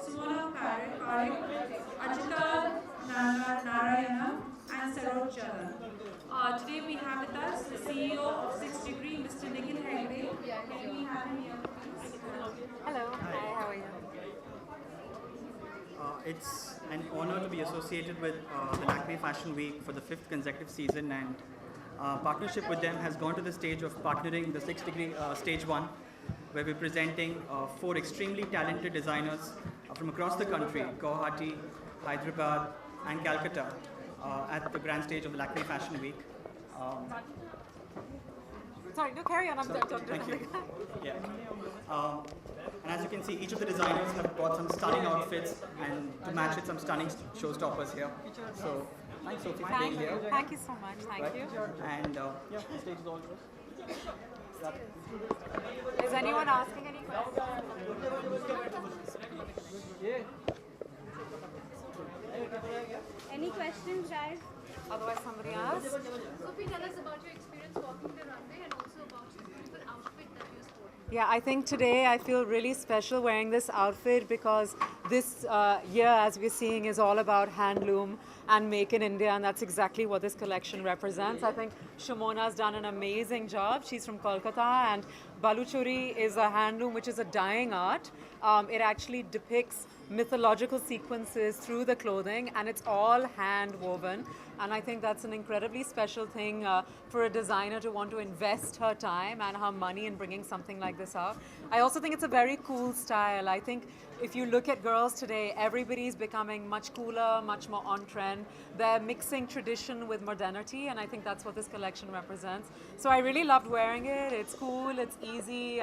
Simona Parekh, Archita Narayana, and Saroj Jalan. Today we have with us the CEO of 6 Degree, Mr. Nikhil Hegde. Can we have him here, please? Hello, hi, how are you? It's an honor to be associated with the Lakme Fashion Week for the 5th consecutive season, and partnership with them has gone to the stage of partnering the 6 Degree Stage 1, where we're presenting 4 extremely talented designers from across the country, Guwahati, Hyderabad, and Calcutta, at the grand stage of the Lakme Fashion Week. Sorry, no, carry on. I'm done. Thank you. Yeah. And as you can see, each of the designers have brought some stunning outfits, and to match it, some stunning showstoppers here. So, thanks, Sophie, for being here. Thank you so much. Thank you. And yeah, the stage is all yours. Is anyone asking any questions? Any questions, guys? Otherwise, somebody asks. Sophie, tell us about your experience walking the runway and also about your beautiful outfit that you're sporting. Yeah, I think today I feel really special wearing this outfit because this year, as we're seeing, is all about handloom and make in India, and that's exactly what this collection represents. I think Shamona's done an amazing job. She's from Kolkata, and Baluchuri is a handloom which is a dyeing art. It actually depicts mythological sequences through the clothing, and it's all hand woven. And I think that's an incredibly special thing for a designer to want to invest her time and her money in bringing something like this out. I also think it's a very cool style. I think if you look at girls today, everybody's becoming much cooler, much more on trend. They're mixing tradition with modernity, and I think that's what this collection represents. So I really loved wearing it. It's cool, it's easy.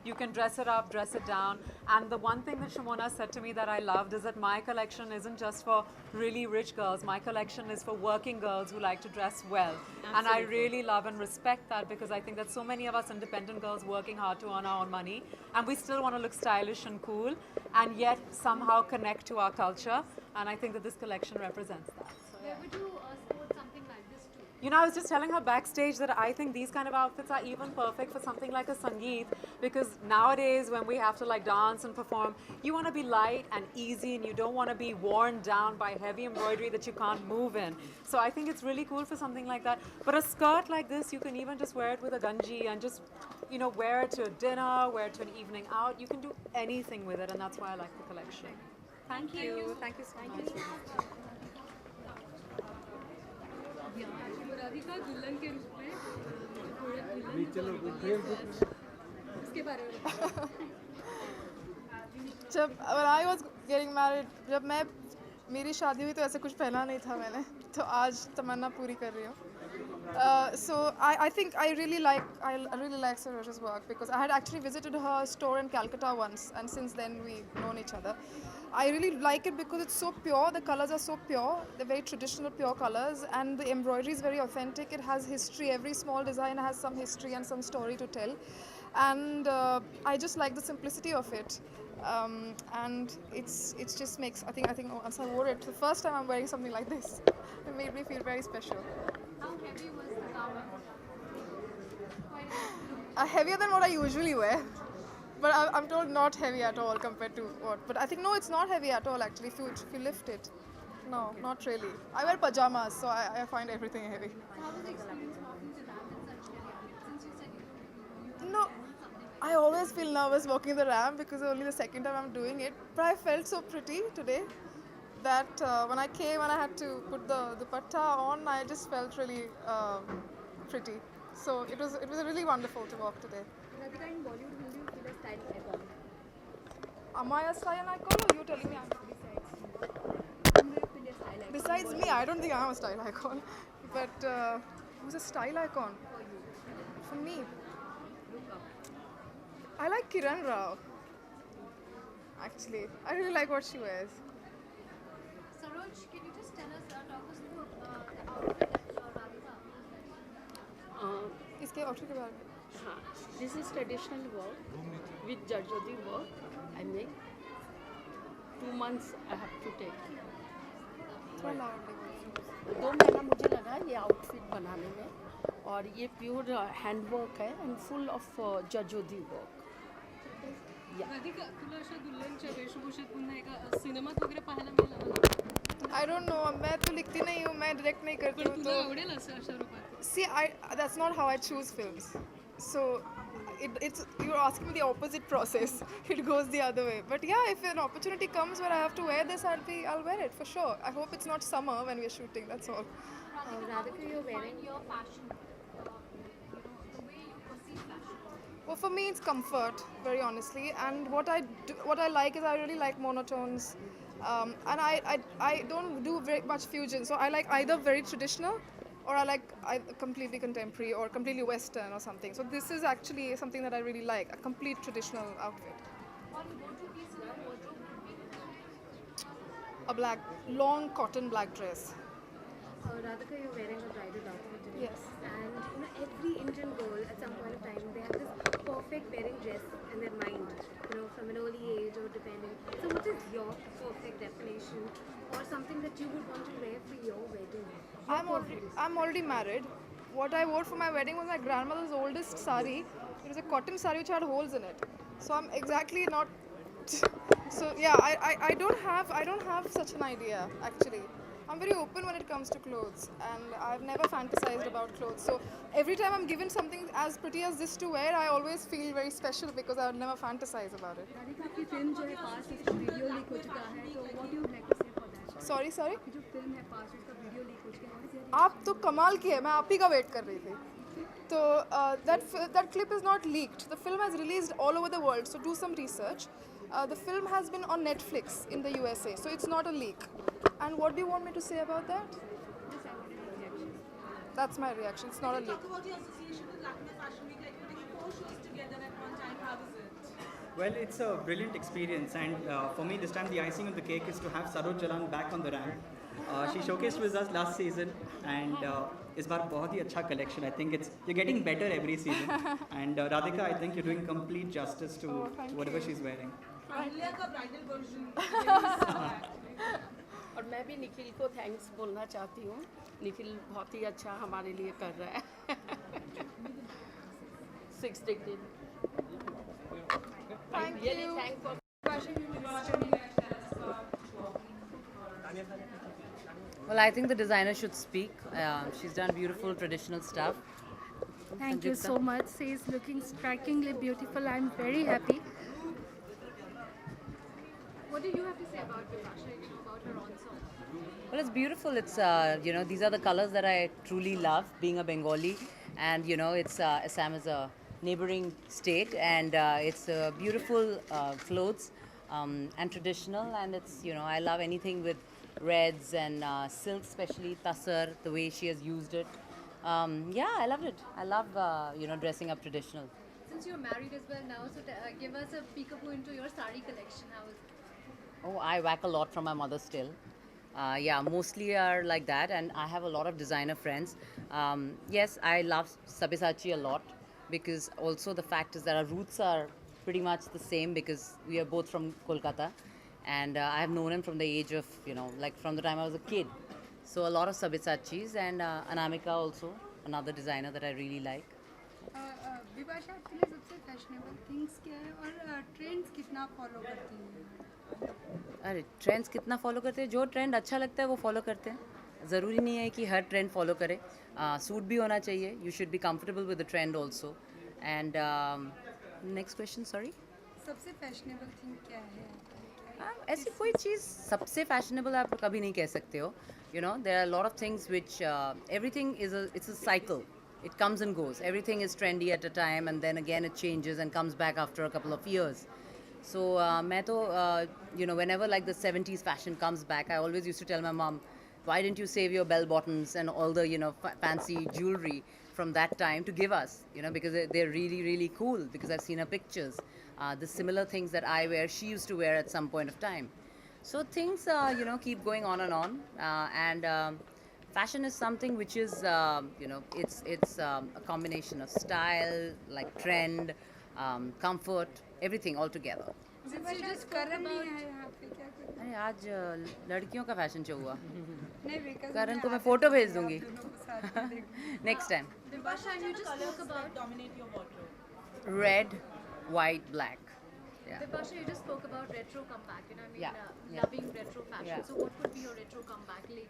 You can dress it up, dress it down. And the one thing that Shamona said to me that I loved is that my collection isn't just for really rich girls. My collection is for working girls who like to dress well. Absolutely. And I really love and respect that, because I think that so many of us independent girls working hard to earn our own money, and we still want to look stylish and cool, and yet somehow connect to our culture. And I think that this collection represents that. So, yeah. Where would you sport something like this to? You know, I was just telling her backstage that I think these kind of outfits are even perfect for something like a Sangeet, because nowadays when we have to like dance and perform, you want to be light and easy, and you don't want to be worn down by heavy embroidery that you can't move in. So I think it's really cool for something like that. But a skirt like this, you can even just wear it with a ganji and just, you know, wear it to a dinner, wear it to an evening out. You can do anything with it, and that's why I like the collection. Thank you. Thank you so much. Radhika दुल्हन के रूप में उसके बारे में जब when I was getting married, जब मेरी शादी हुई तो ऐसे कुछ पहना नहीं था मैंने, तो आज तमन्ना पूरी कर रही हूँ. So I think I really like Saroj's work, because I had actually visited her store in Calcutta once, and since then we've known each other. I really like it because it's so pure, the colors are so pure, they're very traditional pure colors, and the embroidery is very authentic. It has history, every small design has some history and some story to tell, and I just like the simplicity of it. And it just makes, I think once I wore it, the first time I'm wearing something like this, it made me feel very special. How heavy was the garment? Heavier than what I usually wear, but I'm told not heavy at all compared to what. But I think no, it's not heavy at all actually. If you lift it, no, not really. I wear pajamas, so I find everything heavy. How was the experience walking the ramp in such heavy outfits? Since you said you No, I always feel nervous walking the ramp because only the second time I'm doing it. But I felt so pretty today that when I came and I had to put the dupatta on, I just felt really pretty. So it was really wonderful to walk today. Radhika, in Bollywood, who do you feel a style icon? Am I a style icon, or you telling me I'm? Whom do you feel a style icon? Besides me, I don't think I'm a style icon. But who's a style icon? For you. For me, Look up. I like Kiran Rao. Actually, I really like what she wears. Saroj, can you just tell us, talk us through the outfit that Radhika? इसके outfit के बारे में. हाँ, this is traditional work with Jarjodi work. I make 2 months I have to take. थोड़ा loud लगे. 2 महीना मुझे लगा ये आउटफिट बनाने में, और ये प्योर हैंड वर्क है एंड फुल ऑफ जर्जोदी वर्क. राधिका तुला अशा दुल्हनच्या वेशभूषेत पुन्हा एका सिनेमात वगैरे पाहायला मिळेल मला I don't know. मैं तो लिखती नहीं हूँ, मैं डायरेक्ट नहीं करती पण हूँ तुला तो आवडेल असं अशा रूपात see that's not how I choose films. So it's you're asking me the opposite process. It goes the other way. But yeah, if an opportunity comes where I have to wear this, I'll wear it for sure. I hope it's not summer when we're shooting. That's all. Radhika, you're wearing your fashion, the way you perceive fashion. Well, for me, it's comfort, very honestly. And what I like is I really like monotones, and I don't do very much fusion. So I like either very traditional, or I like completely contemporary or completely Western or something. So this is actually something that I really like, a complete traditional outfit. One go-to piece in your wardrobe would be? A black, long cotton black dress. Radhika, you're wearing a bridal outfit today. Yes. And every Indian girl at some point of time, they have this perfect wearing dress in their mind, from an early age or depending. So what is your perfect definition or something that you would want to wear for your wedding? I'm already married. What I wore for my wedding was my grandmother's oldest sari. It was a cotton sari which had holes in it. So I'm exactly not. So yeah, I don't have such an idea actually. I'm very open when it comes to clothes, and I've never fantasized about clothes. So every time I'm given something as pretty as this to wear, I always feel very special because I would never fantasize about it. Radhika आपकी film जो है पास उसका video leak हो चुका है तो what you like to से for that Sorry. आपकी जो फिल्म है पास उसका वीडियो लीक हो चुका है व्हाट इज आप तो कमाल की है, मैं आप ही का वेट कर रही थी. तो that clip is not leaked. The film has released all over the world, so do some research. The film has been on Netflix in the USA, so it's not a leak. And what do you want me to say about that? That's my reaction. It's not a leak. Talk about your association with Lakme Fashion Week. Like you're doing 4 shows together at one time. How is it? Well, it's a brilliant experience, and for me, this time the icing on the cake is to have Saroj Jalan back on the ramp. She showcased with us last season, and इस बार बहुत ही अच्छा collection. I think you're getting better every season. And Radhika, I think you're doing complete justice to thank whatever you. she's wearing. Ahalya का bridal version. और मैं भी निखिल को thanks बोलना चाहती हूँ निखिल बहुत ही अच्छा हमारे लिए कर रहा है 6 degree Thank really you. Thank for Well, I think the designer should speak. She's done beautiful traditional stuff. Thank you so much. She is looking strikingly beautiful. I'm very happy. What do you have to say about Vipasha, about her ensemble? Well, it's beautiful. It's these are the colors that I truly love. Being a Bengali, and it's Assam is a neighboring state, and it's beautiful clothes and traditional, and it's I love anything with reds and silk, especially Tassar, the way she has used it. Yeah, I loved it. I love dressing up traditional. Since you're married as well now, so give us a peekaboo into your sari collection. How is it? Oh, I whack a lot from my mother still. Yeah, mostly are like that, and I have a lot of designer friends. Yes, I love Sabyasachi a lot because also the fact is that our roots are pretty much the same because we are both from Kolkata, and I have known him from the age of like from the time I was a kid. So a lot of Sabyasachis and Anamika also, another designer that I really like. Bipasha आपके लिए सबसे fashionable things क्या है और trends कितना follow करती हैं? अरे ट्रेंड्स कितना फॉलो करते हैं जो ट्रेंड अच्छा लगता है वो फॉलो करते हैं ज़रूरी नहीं है कि हर ट्रेंड फॉलो करें सूट भी होना चाहिए you should be comfortable with the trend also and next question sorry सबसे फैशनेबल थिंग क्या है? ऐसी कोई चीज़ सबसे फैशनेबल आप कभी नहीं कह सकते हो there are lot of things which everything it's a cycle it comes and goes everything is trendy at a time and then again it changes and comes back after a couple of years. So, whenever like the 70s fashion comes back, I always used to tell my mom, why didn't you save your bell bottoms and all the, fancy jewelry from that time to give us, because they're really, really cool because I've seen her pictures. The similar things that I wear, she used to wear at some point of time. So things, keep going on and on. And fashion is something which is, it's a combination of style, like trend, comfort, everything all together. Bipasha just Karan नहीं है यहाँ पे क्या करें? अरे आज लड़कियों का फैशन शो हुआ नहीं because करण को मैं मैं फोटो भेज दूंगी दोनों को साथ में देखूं। Next time Vipasha, you just spoke about Dominate your wardrobe. Red white black Yeah. Vipasha, you just spoke about retro comeback. You know, I mean, Yeah. loving retro fashion. Yeah. So, what would be your retro comeback lately?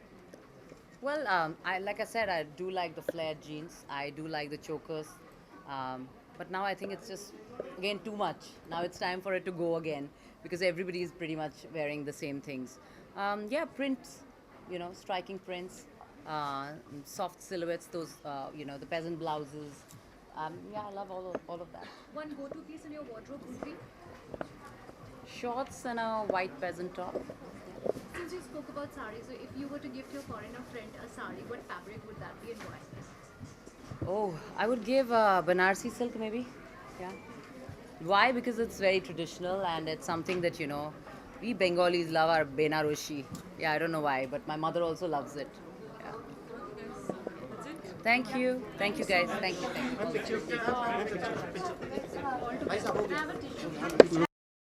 Well, like I said, I do like the flared jeans. I do like the chokers. But now I think it's just, again, too much. Now it's time for it to go again because everybody is pretty much wearing the same things. Yeah, prints, striking prints, soft silhouettes, those, the peasant blouses. Yeah, I love all of that. One go-to piece in your wardrobe would be? Shorts and a white peasant top. Since you spoke about sari, so if you were to gift your foreigner friend a sari, what fabric would that be and why? Oh, I would give Banarsi silk maybe. Yeah. Why? Because it's very traditional and it's something that, we Bengalis love our Benaroshi. Yeah, I don't know why, but my mother also loves it. Yeah. That's it. Thank you. Thank you guys. Thank you. Thank you. I have a tissue.